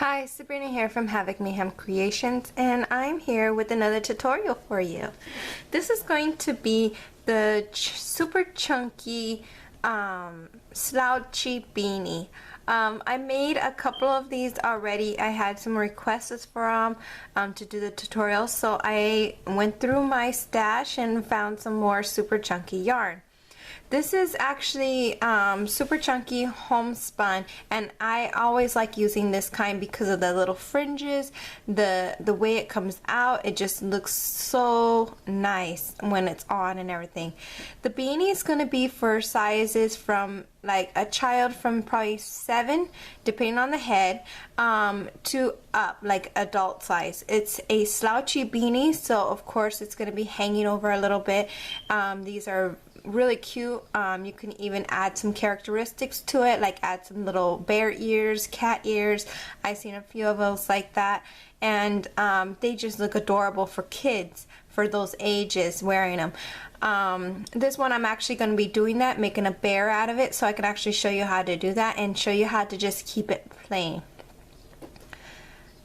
Hi, Sabrina here from Havoc Mayhem Creations, and I'm here with another tutorial for you. This is going to be the super chunky slouchy beanie. I made a couple of these already. I had some requests for them to do the tutorial, so I went through my stash and found some more super chunky yarn. This is actually super chunky homespun, and I always like using this kind because of the little fringes, the way it comes out. It just looks so nice when it's on and everything. The beanie is going to be for sizes from like a child from probably 7, depending on the head, to up, like adult size. It's a slouchy beanie, so of course it's going to be hanging over a little bit. These are really cute. You can even add some characteristics to it, like add some little bear ears, cat ears. I've seen a few of those like that, and they just look adorable for kids for those ages wearing them. This one I'm actually going to be doing that, making a bear out of it, so I can actually show you how to do that and show you how to just keep it plain.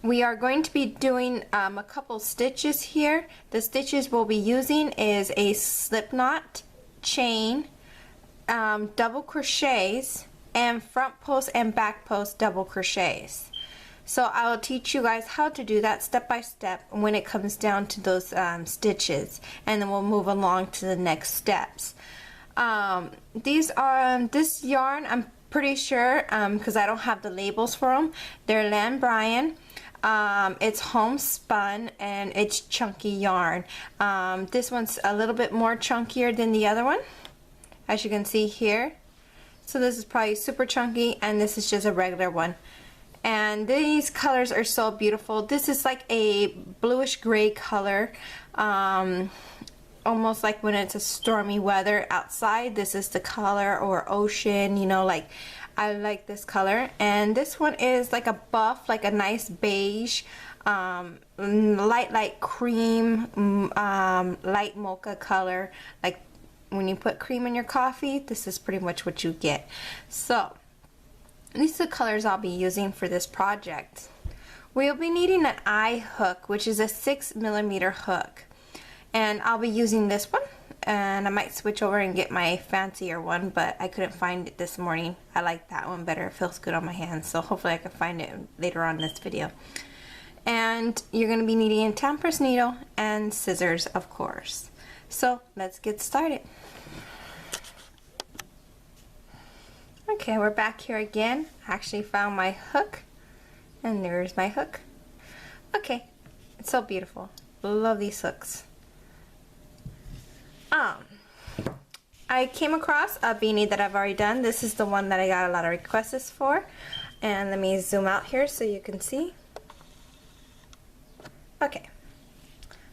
We are going to be doing a couple stitches here. The stitches we'll be using is a slip knot, chain, double crochets, and front post and back post double crochets. So I will teach you guys how to do that step by step when it comes down to those stitches, and then we'll move along to the next steps. These are this yarn, I'm pretty sure, because I don't have the labels for them, they're Lan Bryan. It's homespun and it's chunky yarn. This one's a little bit more chunkier than the other one, as you can see here. So this is probably super chunky, and this is just a regular one. And these colors are so beautiful. This is like a bluish gray color, almost like when it's a stormy weather outside. This is the color, or ocean, you know, like I like this color. And this one is like a buff, like a nice beige, light cream, light mocha color. Like when you put cream in your coffee, this is pretty much what you get. So these are the colors I'll be using for this project. We'll be needing an eye hook, which is a 6mm hook, and I'll be using this one. And I might switch over and get my fancier one, but I couldn't find it this morning. I like that one better. It feels good on my hands, so hopefully I can find it later on in this video. And you're going to be needing a tempest needle and scissors, of course. So let's get started. Okay, we're back here again. I actually found my hook, and there's my hook. Okay, it's so beautiful. Love these hooks. I came across a beanie that I've already done. This is the one that I got a lot of requests for. And let me zoom out here so you can see. Okay.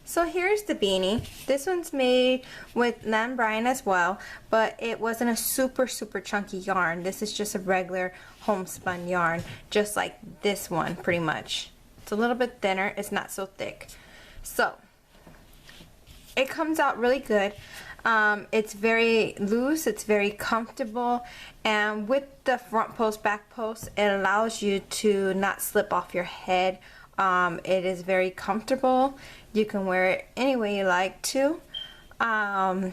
So here's the beanie. This one's made with Lan Bryan as well, but it wasn't a super chunky yarn. This is just a regular homespun yarn, just like this one pretty much. It's a little bit thinner, it's not so thick. So it comes out really good. It's very loose, it's very comfortable, and with the front post, back post, it allows you to not slip off your head. It is very comfortable. You can wear it any way you like to. I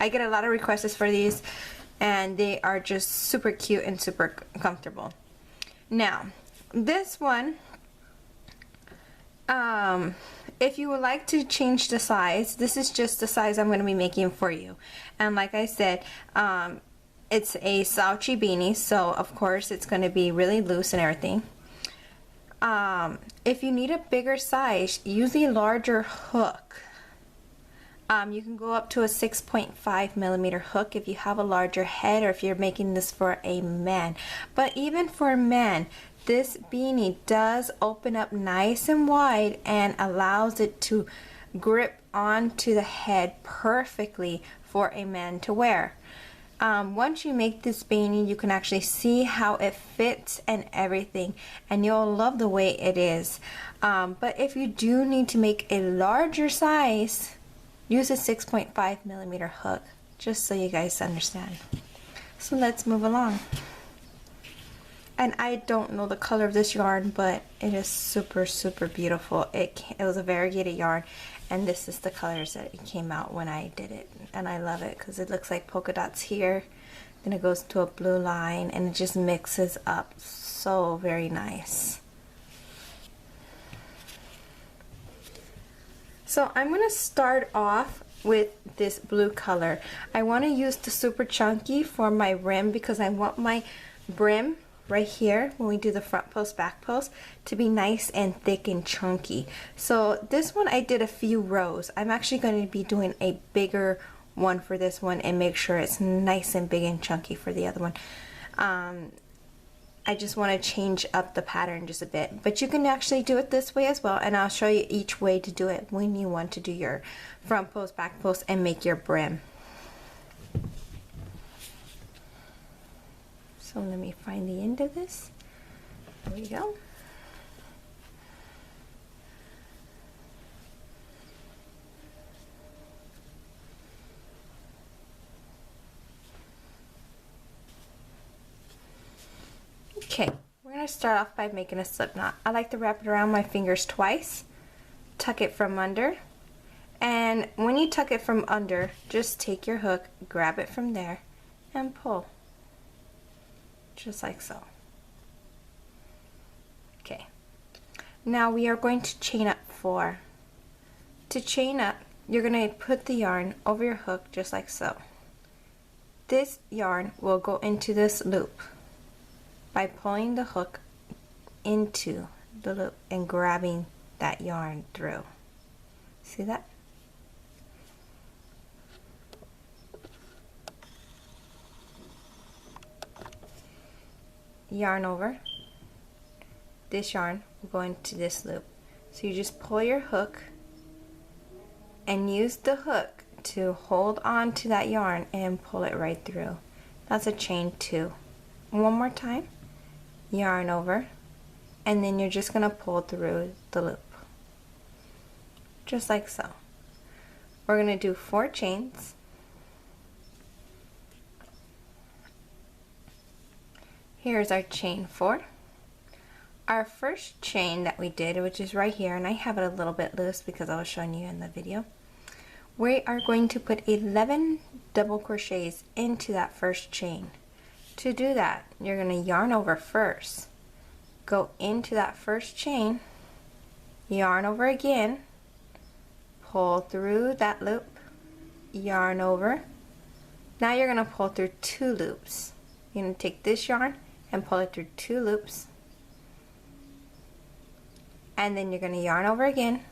get a lot of requests for these, and they are just super cute and super comfortable. Now, this one, if you would like to change the size, this is just the size I'm going to be making for you. And like I said, it's a slouchy beanie, so of course it's going to be really loose and everything. If you need a bigger size, use a larger hook. You can go up to a 6.5mm hook if you have a larger head, or if you're making this for a man. But even for men, this beanie does open up nice and wide and allows it to grip onto the head perfectly for a man to wear. Once you make this beanie, you can actually see how it fits and everything, and you'll love the way it is. But if you do need to make a larger size, use a 6.5mm hook, just so you guys understand. So let's move along. And I don't know the color of this yarn, but it is super, super beautiful. It was a variegated yarn, and this is the colors that it came out when I did it. And I love it because it looks like polka dots here, then it goes to a blue line, and it just mixes up so very nice. So I'm going to start off with this blue color. I want to use the super chunky for my rim because I want my brim right here when we do the front post back post to be nice and thick and chunky. So this one I did a few rows. I'm actually going to be doing a bigger one for this one and make sure it's nice and big and chunky for the other one. I just want to change up the pattern just a bit, but you can actually do it this way as well, and I'll show you each way to do it when you want to do your front post back post and make your brim. So let me find the end of this. There we go. Okay, we're going to start off by making a slip knot. I like to wrap it around my fingers twice, tuck it from under, and when you tuck it from under, just take your hook, grab it from there, and pull. Just like so. Okay, now we are going to chain up 4. To chain up, you're going to put the yarn over your hook just like so. This yarn will go into this loop by pulling the hook into the loop and grabbing that yarn through. See that? Yarn over. This yarn will go into this loop. So you just pull your hook and use the hook to hold on to that yarn and pull it right through. That's a chain 2. One more time. Yarn over, and then you're just going to pull through the loop. Just like so. We're going to do 4 chains. Here's our chain 4. Our first chain that we did, which is right here, and I have it a little bit loose because I was showing you in the video, we are going to put 11 double crochets into that first chain. To do that, you're going to yarn over first, go into that first chain, yarn over again, pull through that loop, yarn over. Now you're going to pull through 2 loops. You're going to take this yarn and pull it through 2 loops, and then you're going to yarn over again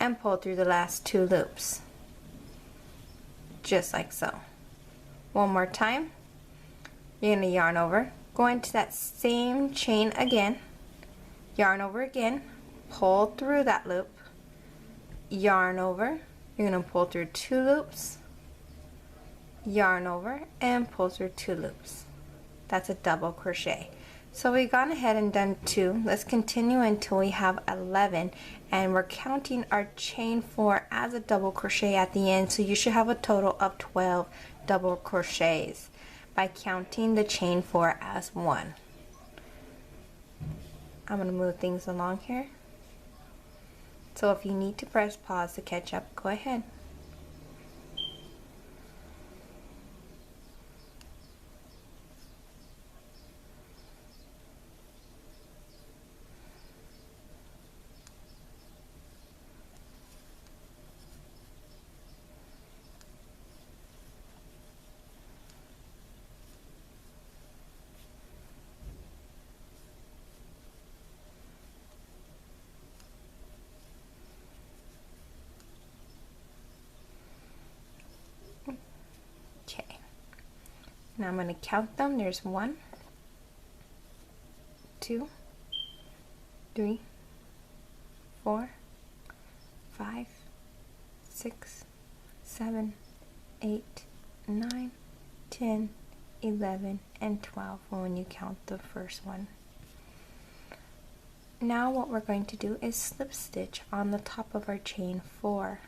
and pull through the last 2 loops, just like so. One more time. You're going to yarn over, go into that same chain again, yarn over again, pull through that loop, yarn over. You're going to pull through 2 loops, yarn over, and pull through 2 loops. That's a double crochet. So we've gone ahead and done 2. Let's continue until we have 11, and we're counting our chain 4 as a double crochet at the end, so you should have a total of 12 double crochets by counting the chain 4 as 1. I'm going to move things along here. So if you need to press pause to catch up, go ahead. Okay, now I'm going to count them. There's 1, 2, 3, 4, 5, 6, 7, 8, 9, 10, 11, and 12 when you count the first one. Now what we're going to do is slip stitch on the top of our chain 4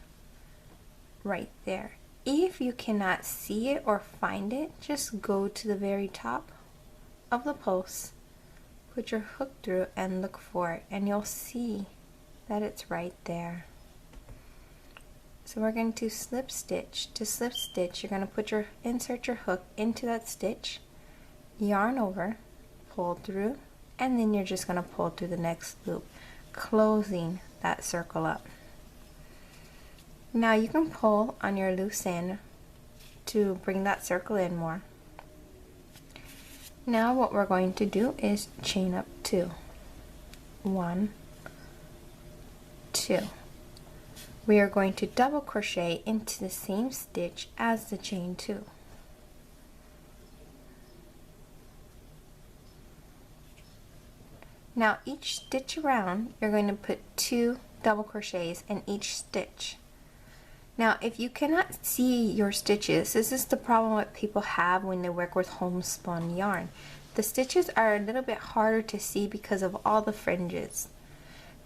right there. If you cannot see it or find it, just go to the very top of the post, put your hook through and look for it, and you'll see that it's right there. So we're going to slip stitch. To slip stitch, you're going to insert your hook into that stitch, yarn over, pull through, and then you're just going to pull through the next loop, closing that circle up. Now you can pull on your loose end to bring that circle in more. Now what we're going to do is chain up 2. 1, 2. We are going to double crochet into the same stitch as the chain 2. Now each stitch around, you're going to put 2 double crochets in each stitch. Now if you cannot see your stitches, this is the problem that people have when they work with homespun yarn. The stitches are a little bit harder to see because of all the fringes.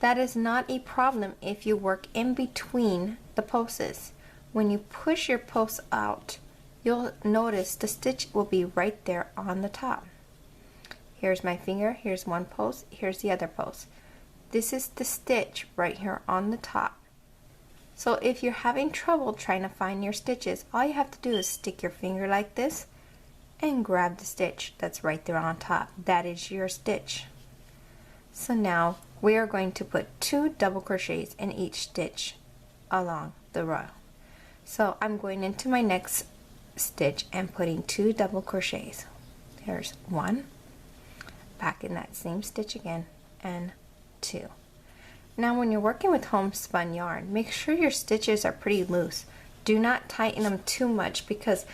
That is not a problem if you work in between the posts. When you push your post out, you'll notice the stitch will be right there on the top. Here's my finger, here's one post, here's the other post. This is the stitch right here on the top. So if you're having trouble trying to find your stitches, all you have to do is stick your finger like this and grab the stitch that's right there on top. That is your stitch. So now we are going to put 2 double crochets in each stitch along the row. So I'm going into my next stitch and putting 2 double crochets. There's 1, back in that same stitch again, and 2. Now when you're working with homespun yarn, make sure your stitches are pretty loose. Do not tighten them too much because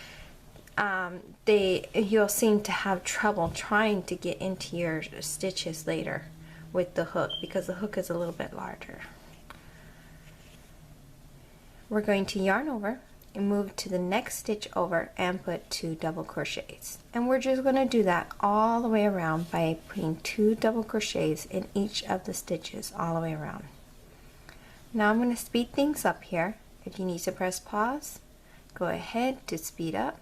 you'll seem to have trouble trying to get into your stitches later with the hook because the hook is a little bit larger. We're going to yarn over and move to the next stitch over and put 2 double crochets. And we're just going to do that all the way around by putting 2 double crochets in each of the stitches all the way around. Now I'm going to speed things up here. If you need to press pause, go ahead to speed up.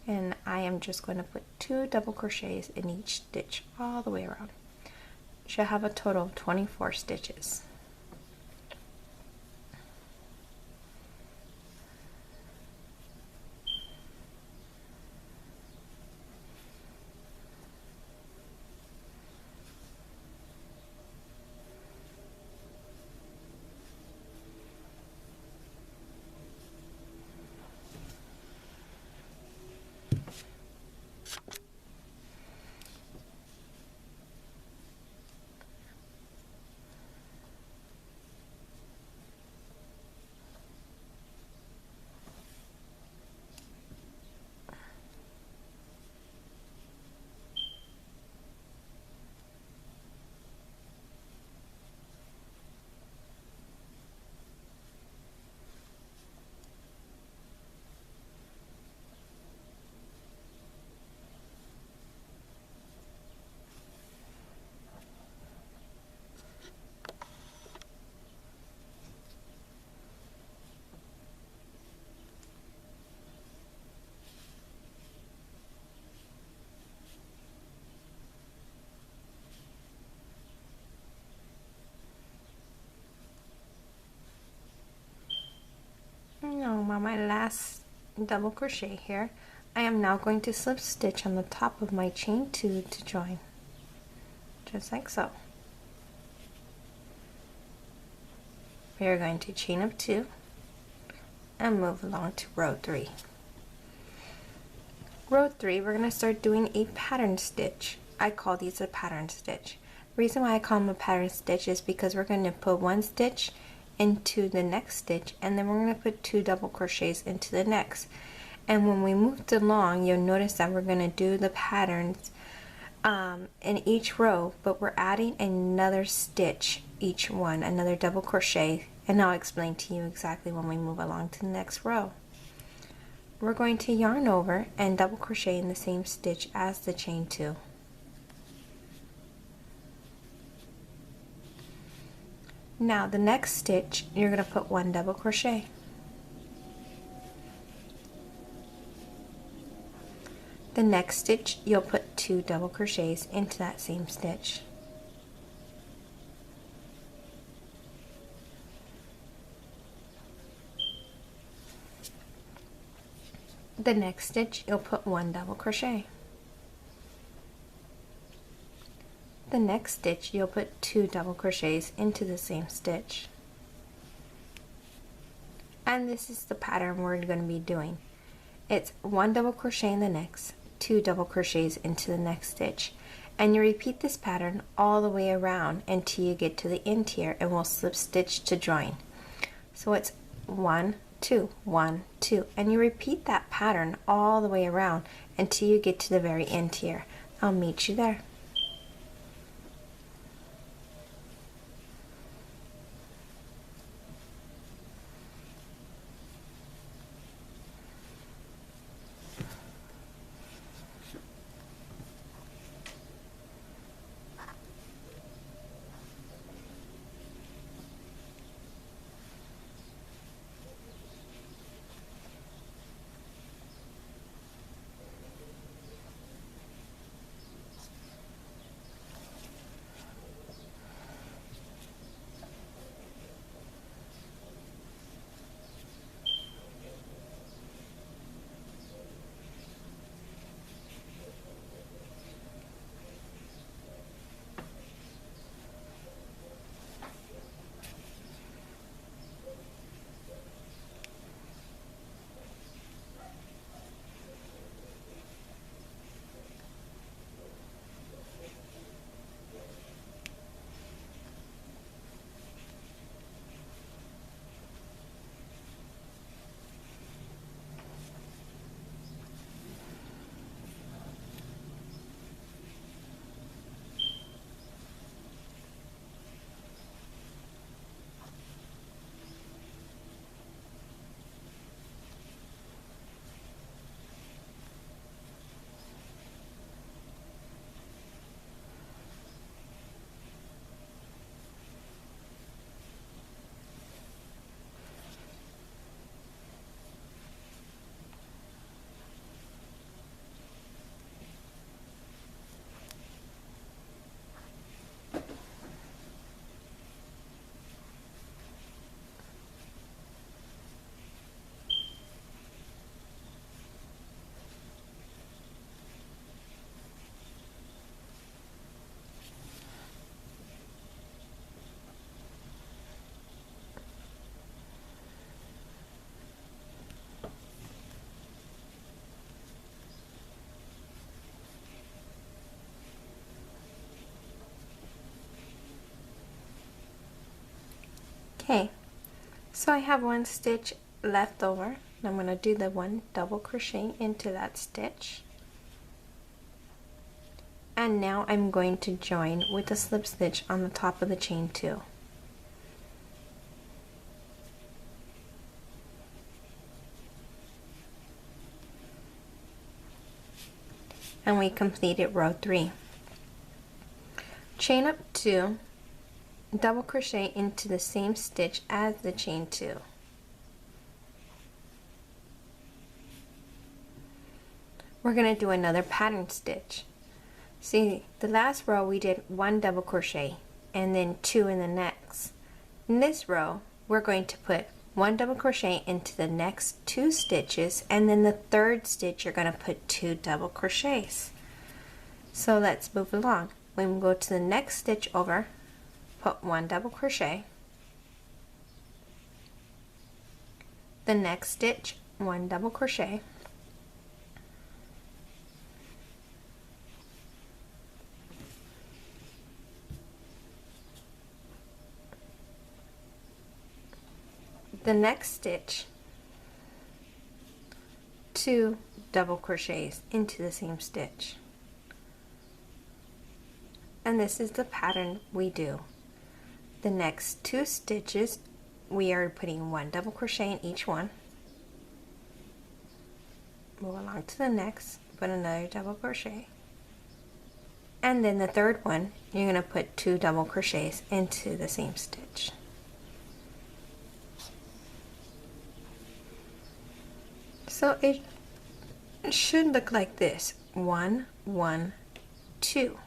And I am just going to put 2 double crochets in each stitch all the way around. Should have a total of 24 stitches. Now on my last double crochet here, I am now going to slip stitch on the top of my chain 2 to join, just like so. We are going to chain up 2 and move along to row 3. Row 3, we're going to start doing a pattern stitch. I call these a pattern stitch. The reason why I call them a pattern stitch is because we're going to put 1 stitch into the next stitch, and then we're going to put 2 double crochets into the next. And when we moved along, you'll notice that we're going to do the patterns in each row, but we're adding another stitch each one, another double crochet, and I'll explain to you exactly when we move along to the next row. We're going to yarn over and double crochet in the same stitch as the chain 2. Now the next stitch, you're going to put 1 double crochet. The next stitch, you'll put 2 double crochets into that same stitch. The next stitch, you'll put 1 double crochet. The next stitch, you'll put 2 double crochets into the same stitch. And this is the pattern we're going to be doing. It's 1 double crochet in the next, 2 double crochets into the next stitch. And you repeat this pattern all the way around until you get to the end here, and we'll slip stitch to join. So it's 1, 2, 1, 2, and you repeat that pattern all the way around until you get to the very end here. I'll meet you there. Okay, so I have 1 stitch left over, and I'm going to do the 1 double crochet into that stitch. And now I'm going to join with a slip stitch on the top of the chain 2. And we completed row 3. Chain up 2, double crochet into the same stitch as the chain 2. We're going to do another pattern stitch. See, the last row we did 1 double crochet and then 2 in the next. In this row, we're going to put 1 double crochet into the next 2 stitches, and then the 3rd stitch you're going to put 2 double crochets. So let's move along. When we go to the next stitch over, put 1 double crochet. The next stitch, 1 double crochet. The next stitch, 2 double crochets into the same stitch. And this is the pattern we do. The next 2 stitches, we are putting 1 double crochet in each one. Move along to the next, put another double crochet. And then the 3rd one, you're going to put 2 double crochets into the same stitch. So it should look like this. 1 1 2.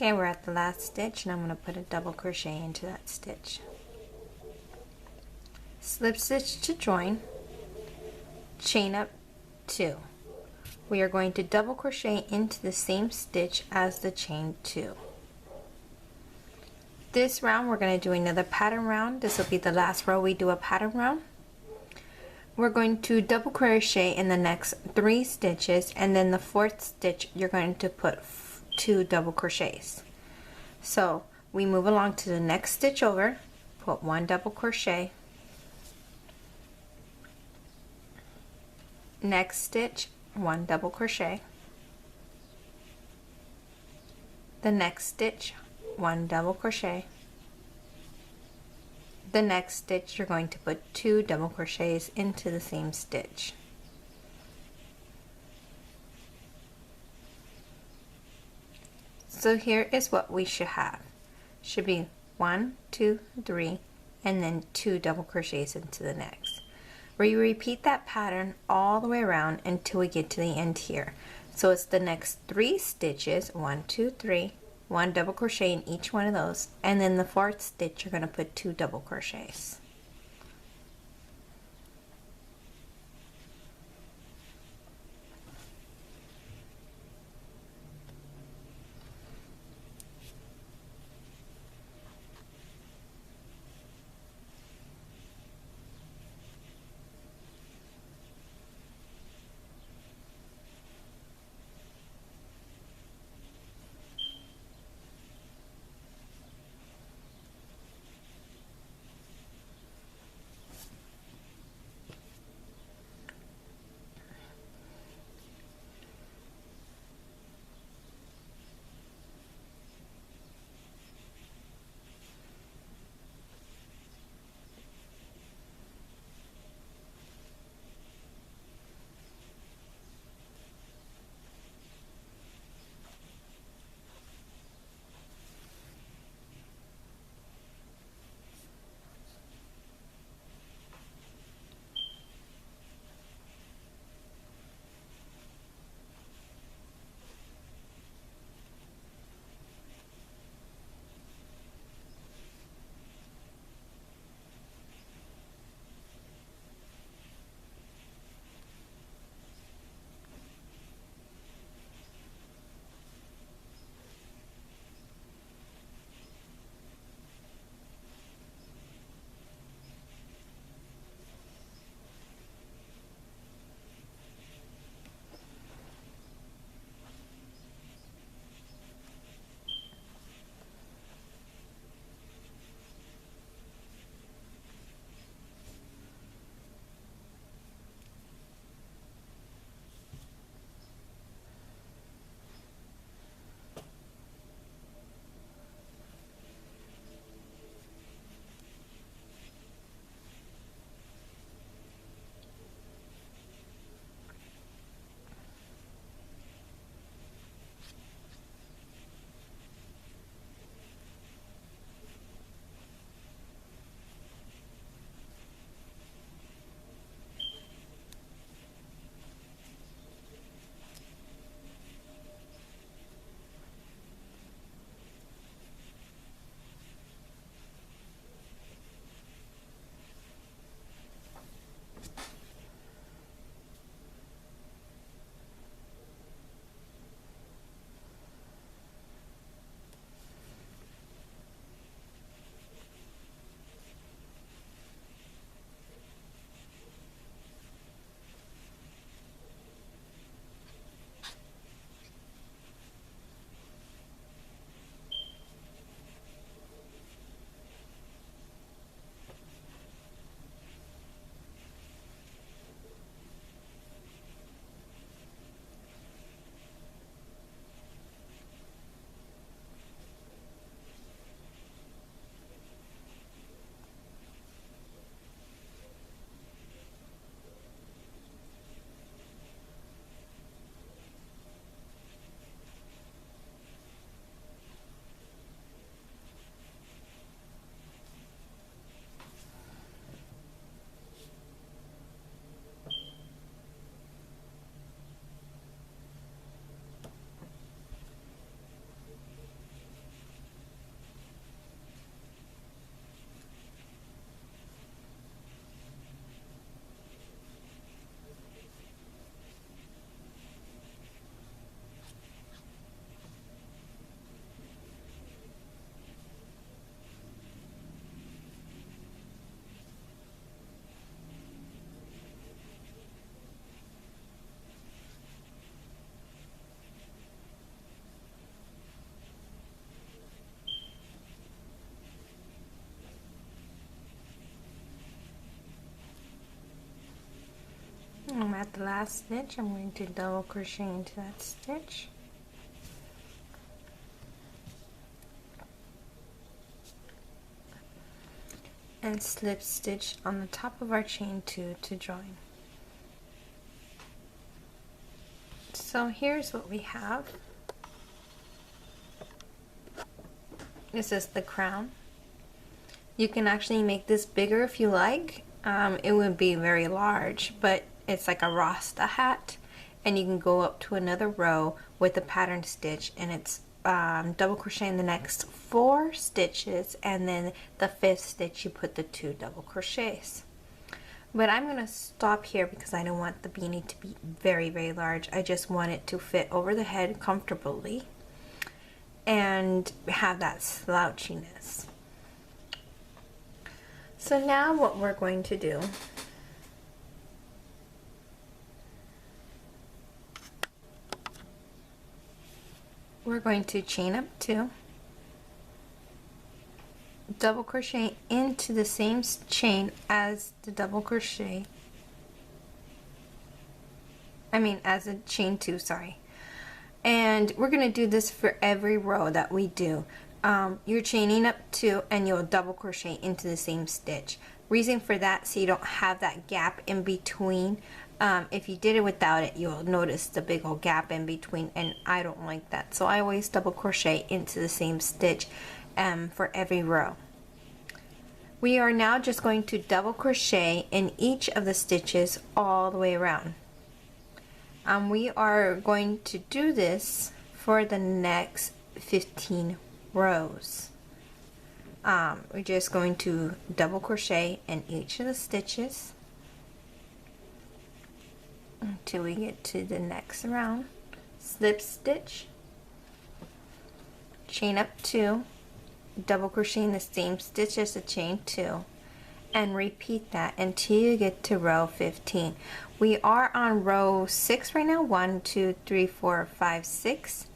Okay, we're at the last stitch and I'm going to put a double crochet into that stitch. Slip stitch to join, chain up 2. We are going to double crochet into the same stitch as the chain 2. This round we're going to do another pattern round. This will be the last row we do a pattern round. We're going to double crochet in the next 3 stitches, and then the 4th stitch you're going to put 2 double crochets. So we move along to the next stitch over, put 1 double crochet, next stitch 1 double crochet, the next stitch 1 double crochet, the next stitch you're going to put 2 double crochets into the same stitch. So here is what we should have. Should be 1, 2, 3, and then 2 double crochets into the next. We repeat that pattern all the way around until we get to the end here. So it's the next 3 stitches, 1, 2, 3, 1 double crochet in each one of those, and then the 4th stitch you're going to put 2 double crochets. at the last stitch, I'm going to double crochet into that stitch. And slip stitch on the top of our chain 2 to join. So here's what we have. This is the crown. You can actually make this bigger if you like. It would be very large, but it's like a Rasta hat, and you can go up to another row with a pattern stitch, and it's double crochet in the next 4 stitches, and then the 5th stitch you put the 2 double crochets. But I'm going to stop here because I don't want the beanie to be very, very large. I just want it to fit over the head comfortably and have that slouchiness. So now what we're going to do, we're going to chain up 2, double crochet into the same chain as the double crochet, as a chain 2, sorry. And we're going to do this for every row that we do. You're chaining up 2 and you'll double crochet into the same stitch. Reason for that, so you don't have that gap in between. If you did it without it, you'll notice the big old gap in between, and I don't like that. So I always double crochet into the same stitch for every row. We are now just going to double crochet in each of the stitches all the way around. We are going to do this for the next 15 rows. We're just going to double crochet in each of the stitches until we get to the next round. Slip stitch, chain up 2, double crochet in the same stitch as the chain 2, and repeat that until you get to row 15. We are on row 6 right now. 1, 2, 3, 4, 5, 6.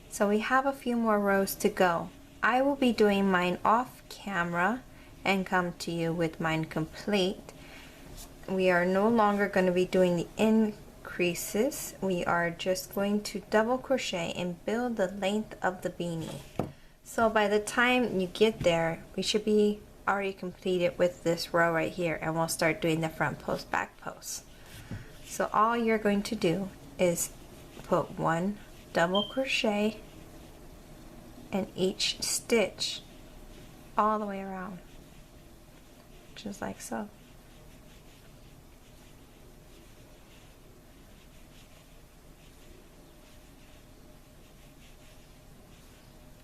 So we have a few more rows to go. I will be doing mine off camera and come to you with mine complete. We are no longer going to be doing the increases. We are just going to double crochet and build the length of the beanie. So by the time you get there, we should be already completed with this row right here, and we'll start doing the front post, back post. So all you're going to do is put 1 double crochet in each stitch all the way around, just like so.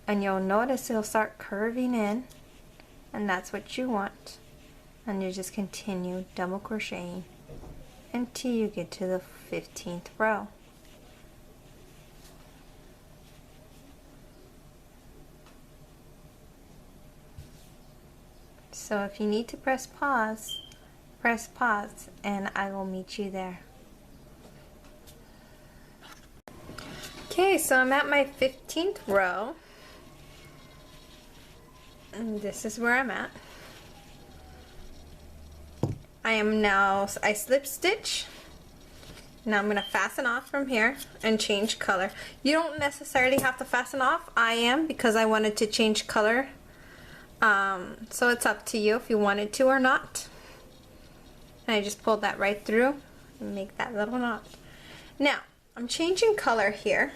And you'll notice it'll start curving in, and that's what you want. And you just continue double crocheting until you get to the 15th row. So if you need to press pause, and I will meet you there. Okay, so I'm at my 15th row. And this is where I'm at. I slip stitch. Now I'm going to fasten off from here and change color. You don't necessarily have to fasten off. I am, because I wanted to change color. So it's up to you if you wanted to or not. And I just pulled that right through and make that little knot. Now I'm changing color here.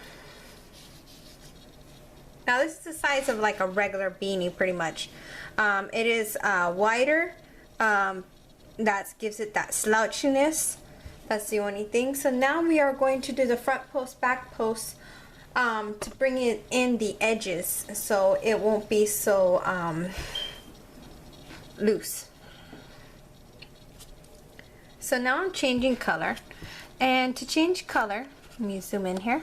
Now this is the size of like a regular beanie pretty much. It is wider. That gives it that slouchiness. That's the only thing. So now we are going to do the front post, back post to bring it in the edges so it won't be so loose. So now I'm changing color, and to change color, let me zoom in here.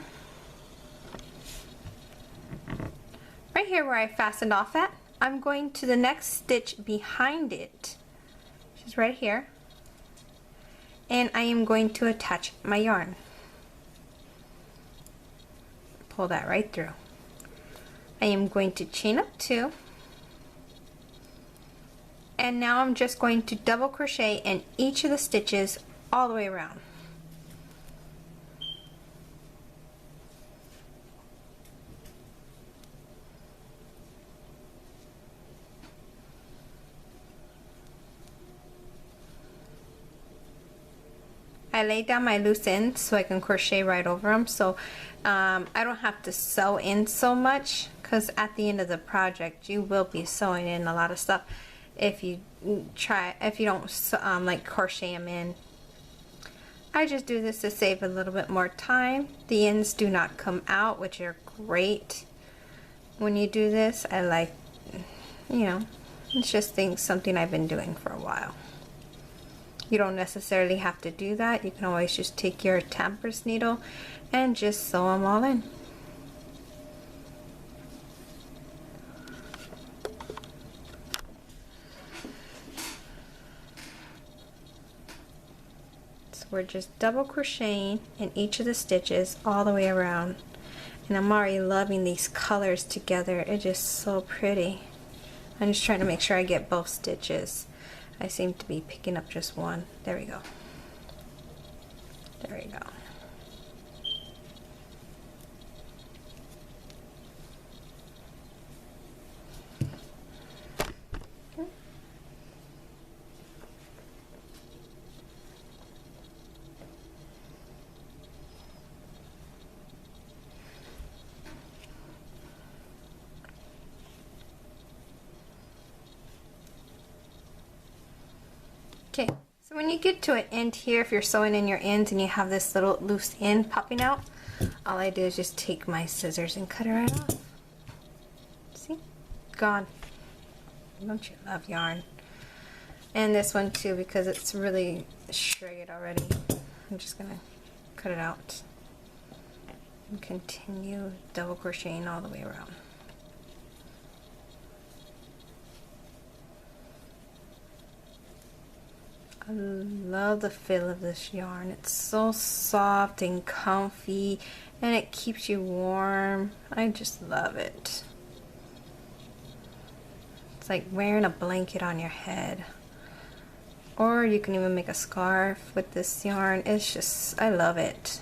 Right here where I fastened off at, I'm going to the next stitch behind it, which is right here, and I am going to attach my yarn. Pull that right through. I am going to chain up 2, and now I'm just going to double crochet in each of the stitches all the way around. I laid down my loose ends so I can crochet right over them, so I don't have to sew in so much, because at the end of the project you will be sewing in a lot of stuff if you don't like crochet them in. I just do this to save a little bit more time. The ends do not come out, which are great when you do this. I like, you know, it's just something I've been doing for a while. You don't necessarily have to do that. You can always just take your tempers needle and just sew them all in. So we're just double crocheting in each of the stitches all the way around. And I'm already loving these colors together. It's just so pretty. I'm just trying to make sure I get both stitches. I seem to be picking up just one. There we go. There we go. Okay, so when you get to an end here, if you're sewing in your ends and you have this little loose end popping out, all I do is just take my scissors and cut it right off. See? Gone. Don't you love yarn? And this one too, because it's really shredded already. I'm just gonna cut it out and continue double crocheting all the way around. I love the feel of this yarn. It's so soft and comfy, and it keeps you warm. I just love it. It's like wearing a blanket on your head. Or you can even make a scarf with this yarn. It's just, I love it.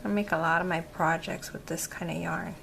I make a lot of my projects with this kind of yarn.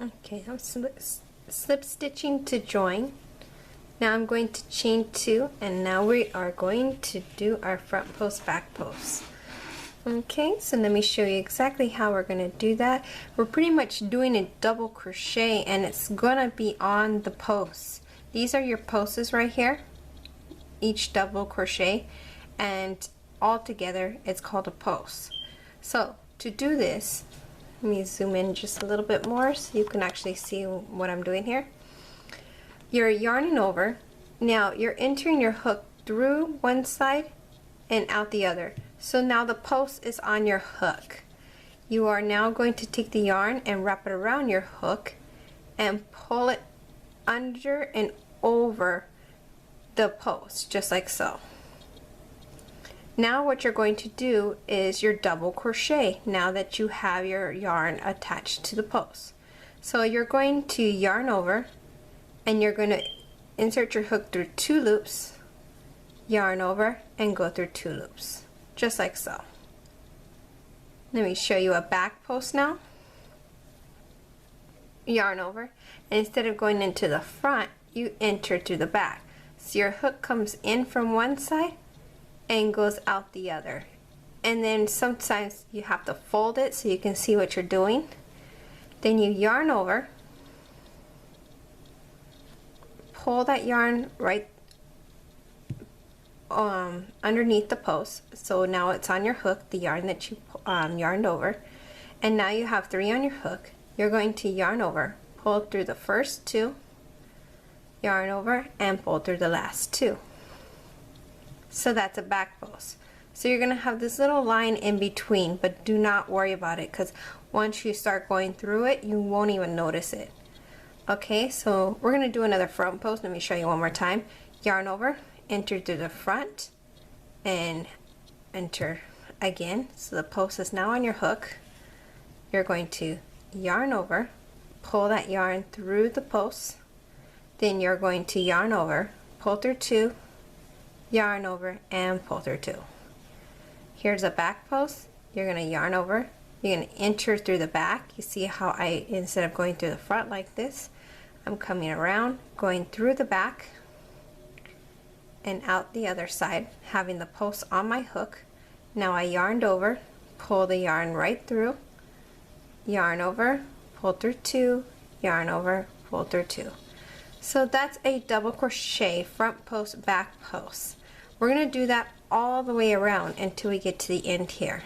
Okay, I'm slip stitching to join. Now I'm going to chain 2, and now we are going to do our front post, back post. Okay, so let me show you exactly how we're going to do that. We're pretty much doing a double crochet, and it's going to be on the posts. These are your posts right here, each double crochet, and all together it's called a post. So to do this, let me zoom in just a little bit more so you can actually see what I'm doing here. You're yarning over. Now you're entering your hook through one side and out the other. So now the post is on your hook. You are now going to take the yarn and wrap it around your hook and pull it under and over the post, just like so. Now what you're going to do is your double crochet now that you have your yarn attached to the post. So you're going to yarn over, and you're going to insert your hook through 2 loops, yarn over, and go through 2 loops, just like so. Let me show you a back post now. Yarn over, and instead of going into the front, you enter through the back. So your hook comes in from one side and goes out the other. And then sometimes you have to fold it so you can see what you're doing. Then you yarn over, pull that yarn right underneath the post. So now it's on your hook, the yarn that you yarned over. And now you have 3 on your hook. You're going to yarn over, pull through the first 2, yarn over, and pull through the last 2. So that's a back post. So you're going to have this little line in between, but do not worry about it, because once you start going through it, you won't even notice it. Okay, so we're going to do another front post. Let me show you one more time. Yarn over, enter through the front, and enter again. So the post is now on your hook. You're going to yarn over, pull that yarn through the post, then you're going to yarn over, pull through 2, yarn over, and pull through 2. Here's a back post. You're going to yarn over, you're going to enter through the back. You see how I, instead of going through the front like this, I'm coming around, going through the back and out the other side, having the post on my hook. Now I yarned over, pull the yarn right through, yarn over, pull through 2, yarn over, pull through 2. So that's a double crochet front post, back post. We're going to do that all the way around until we get to the end here.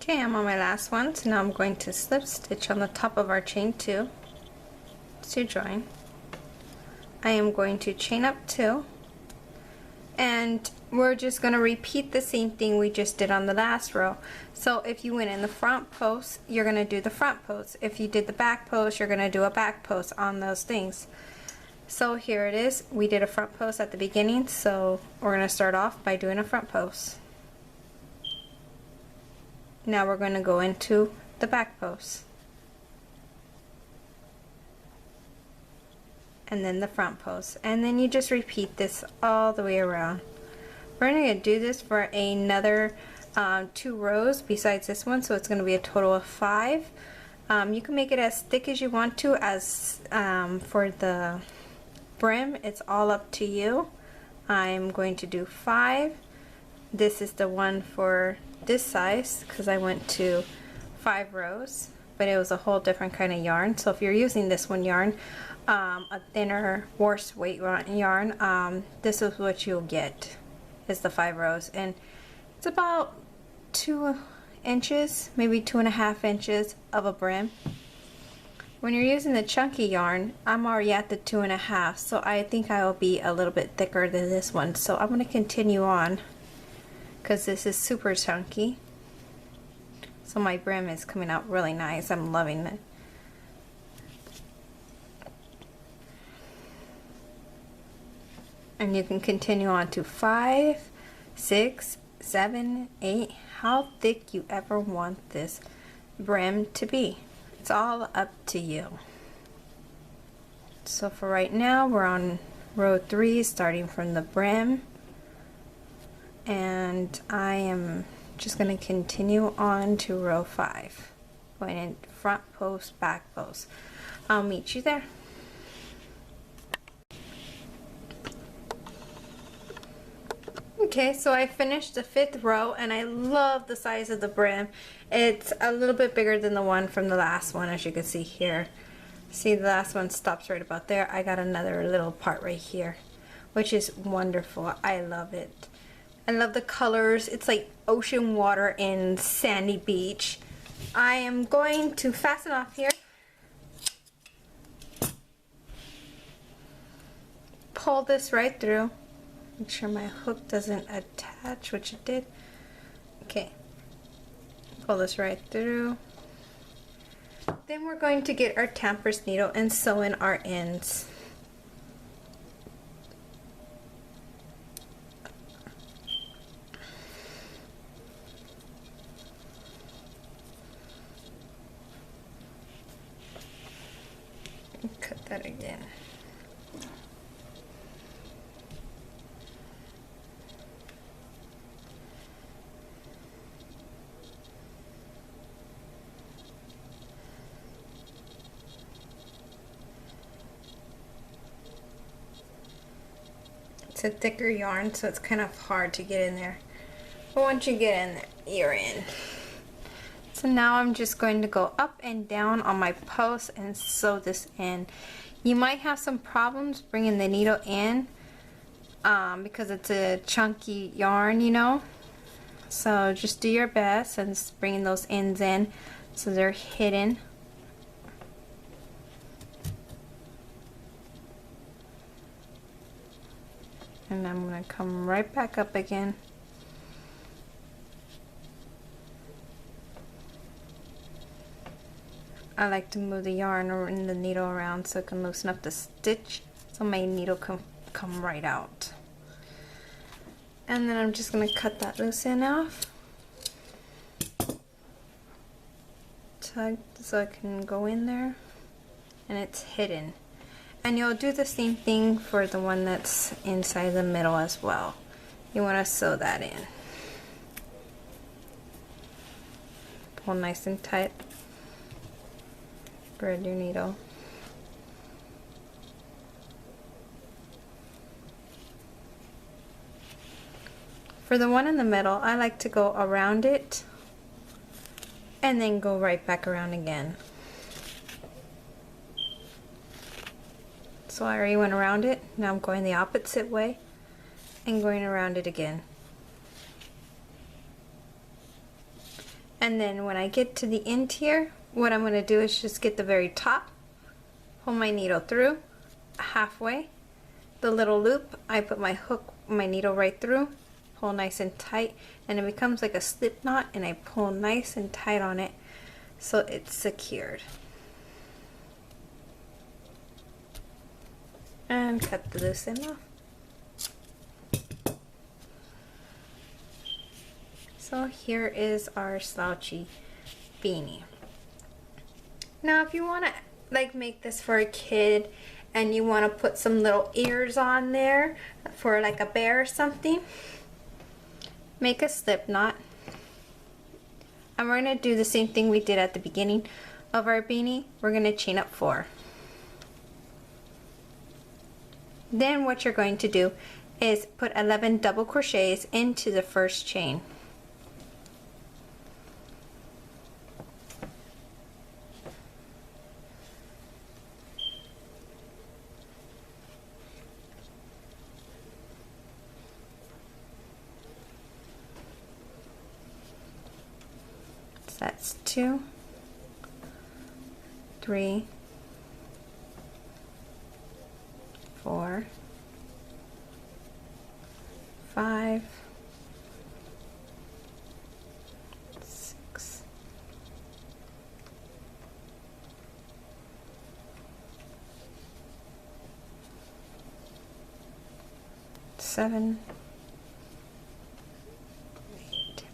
Okay, I'm on my last one, so now I'm going to slip stitch on the top of our chain 2 to join. I am going to chain up 2, and we're just going to repeat the same thing we just did on the last row. So if you went in the front post, you're going to do the front post. If you did the back post, you're going to do a back post on those things. So here it is. We did a front post at the beginning, so we're going to start off by doing a front post. Now we're going to go into the back post. And then the front post. And then you just repeat this all the way around. We're going to do this for another 2 rows besides this one, so it's going to be a total of 5. You can make it as thick as you want to. As for the brim, it's all up to you. I'm going to do 5. This is the one for this size because I went to 5 rows, but it was a whole different kind of yarn. So if you're using this one yarn, a thinner worse weight yarn, this is what you'll get, is the 5 rows, and it's about 2 inches, maybe 2.5 inches of a brim. When you're using the chunky yarn, I'm already at the 2.5, so I think I will be a little bit thicker than this one. So I'm going to continue on because this is super chunky. So my brim is coming out really nice. I'm loving it. And you can continue on to 5, 6, 7, 8, how thick you ever want this brim to be. It's all up to you. So for right now, we're on row 3, starting from the brim. And I am just going to continue on to row 5, going in front post, back post. I'll meet you there. Okay, so I finished the 5th row, and I love the size of the brim. It's a little bit bigger than the one from the last one, as you can see here. See, the last one stops right about there. I got another little part right here, which is wonderful. I love it. I love the colors. It's like ocean water and sandy beach. I am going to fasten off here. Pull this right through. Make sure my hook doesn't attach, which it did. Okay. Pull this right through. Then we're going to get our tamper's needle and sew in our ends. Cut that again. It's a thicker yarn, so it's kind of hard to get in there. But once you get in there, you're in. So now I'm just going to go up and down on my post and sew this in. You might have some problems bringing the needle in because it's a chunky yarn, you know. So just do your best and bring those ends in so they're hidden. And I'm going to come right back up again. I like to move the yarn and the needle around so it can loosen up the stitch so my needle can come right out. And then I'm just going to cut that loose end off. Tug so it can go in there. And it's hidden. And you'll do the same thing for the one that's inside the middle as well. You want to sew that in. Pull nice and tight. Thread your needle. For the one in the middle, I like to go around it and then go right back around again. So I already went around it. Now I'm going the opposite way and going around it again. And then when I get to the end here, what I'm going to do is just get the very top, pull my needle through halfway, the little loop, I put my hook, my needle right through, pull nice and tight, and it becomes like a slip knot, and I pull nice and tight on it so it's secured. And cut the loose end off. So here is our slouchy beanie. Now if you want to like make this for a kid and you want to put some little ears on there for like a bear or something, make a slip knot. And we're going to do the same thing we did at the beginning of our beanie. We're going to chain up 4. Then what you're going to do is put 11 double crochets into the first chain. That's 2, 3, 4, 5, 6, 7,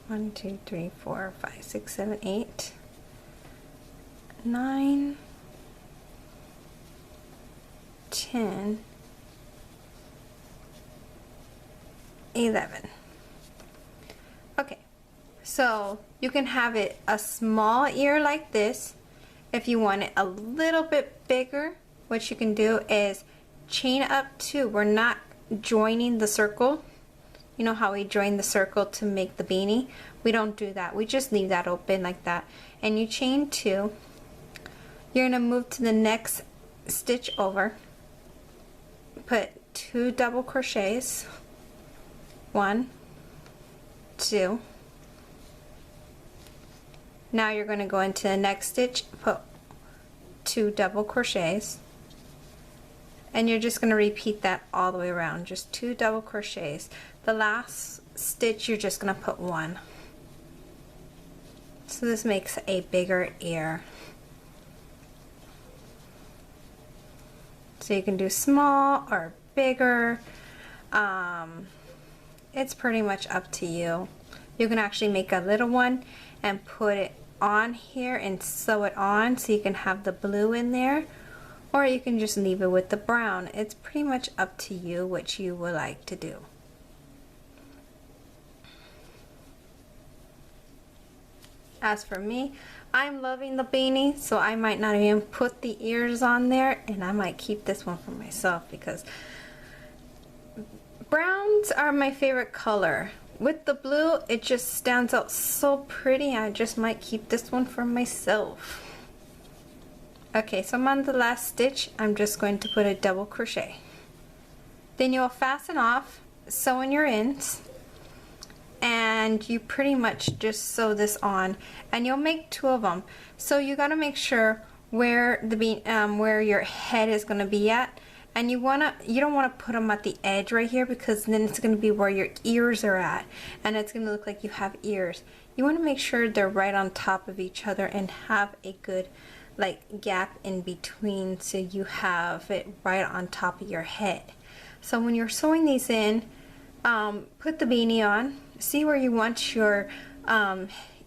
1, 2, 3, 4, 5, 6, 7, 8, 9, 10, 11. Okay, so you can have it a small ear like this. If you want it a little bit bigger, what you can do is chain up 2. We're not joining the circle. You know how we join the circle to make the beanie? We don't do that. We just leave that open like that. And you chain 2. You're going to move to the next stitch over. Put 2 double crochets. 1, 2. Now you're going to go into the next stitch, put 2 double crochets. And you're just going to repeat that all the way around, just 2 double crochets. The last stitch you're just going to put 1. So this makes a bigger ear. So you can do small or bigger. It's pretty much up to you. You can actually make a little one and put it on here and sew it on so you can have the blue in there. Or you can just leave it with the brown. It's pretty much up to you what you would like to do. As for me, I'm loving the beanie, so I might not even put the ears on there, and I might keep this one for myself because browns are my favorite color. With the blue, it just stands out so pretty. I just might keep this one for myself. Okay, so I'm on the last stitch. I'm just going to put a double crochet. Then you'll fasten off, sew in your ends, and you pretty much just sew this on, and you'll make 2 of them. So you got to make sure where where your head is going to be at, and you don't want to put them at the edge right here because then it's going to be where your ears are at, and it's going to look like you have ears. You want to make sure they're right on top of each other and have a good like gap in between so you have it right on top of your head. So when you're sewing these in, put the beanie on, see where you want your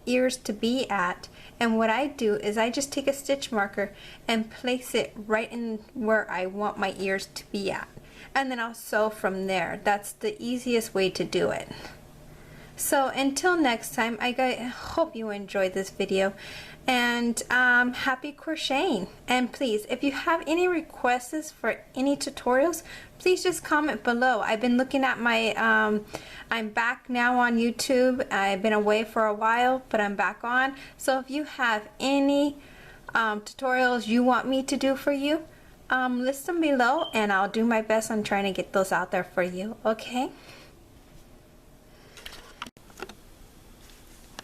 ears to be at, and what I do is I just take a stitch marker and place it right in where I want my ears to be at, and then I'll sew from there. That's the easiest way to do it. So until next time, I hope you enjoyed this video, and happy crocheting. And please, if you have any requests for any tutorials, please just comment below. I've been looking at my I'm back now on YouTube. I've been away for a while, but I'm back on. So if you have any tutorials you want me to do for you, list them below, and I'll do my best on trying to get those out there for you. Okay?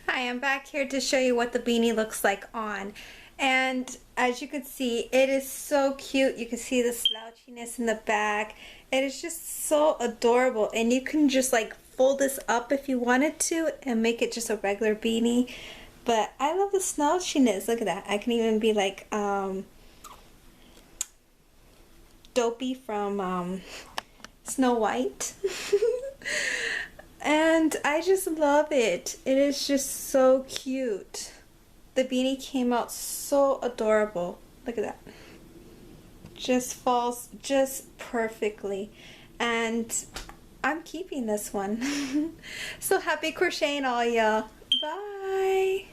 Hi, I'm back here to show you what the beanie looks like on. And as you can see, it is so cute. You can see the slouchiness in the back. It is just so adorable, and you can just like fold this up if you wanted to and make it just a regular beanie. But I love the slouchiness. Look at that. I can even be like Dopey from Snow White. And I just love it. It is just so cute. The beanie came out so adorable. Look at that. Just falls just perfectly. And I'm keeping this one. So happy crocheting all y'all. Bye.